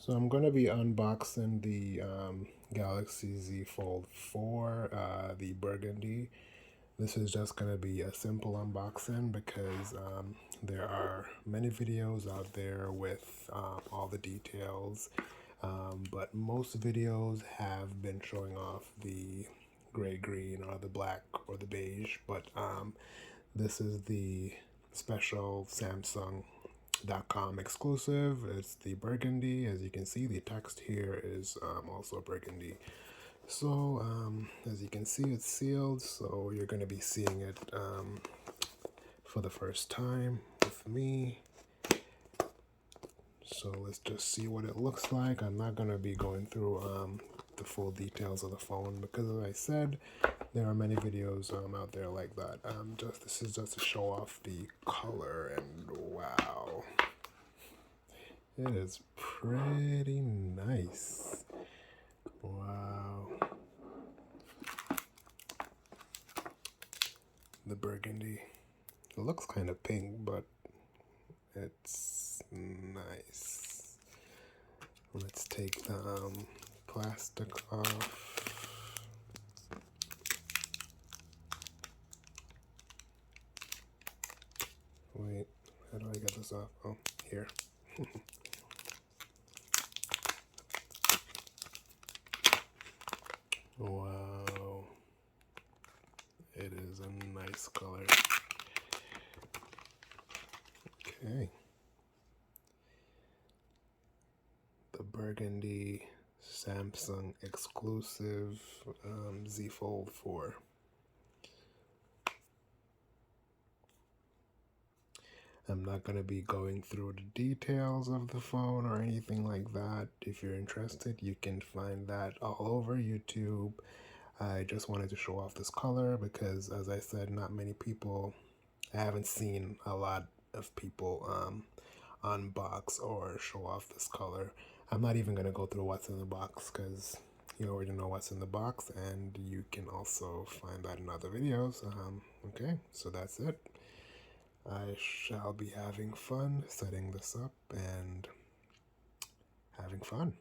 So I'm going to be unboxing the Galaxy Z Fold 4, the Burgundy. This is just going to be a simple unboxing because there are many videos out there with all the details, but most videos have been showing off the gray green or the black or the beige, but this is the special Samsung.com exclusive. It's the Burgundy. As you can see, the text here is also Burgundy. So as you can see, it's sealed, so you're going to be seeing it for the first time with me. So let's just see what it looks like. I'm not going to be going through the full details of the phone because, as I said, there are many videos out there like that. This is just to show off the color, and wow, it is pretty nice. Wow. The Burgundy. It looks kind of pink, but it's nice. Let's take the plastic off. Wait, how do I get this off? Oh, here. Wow. It is a nice color. Okay. The Burgundy Samsung exclusive Z Fold 4. I'm not going to be going through the details of the phone or anything like that. If you're interested, you can find that all over YouTube. I just wanted to show off this color because, as I said, not many people, I haven't seen a lot of people unbox or show off this color. I'm not even going to go through what's in the box because you already know what's in the box, and you can also find that in other videos. Okay, so that's it. I shall be having fun setting this up and having fun.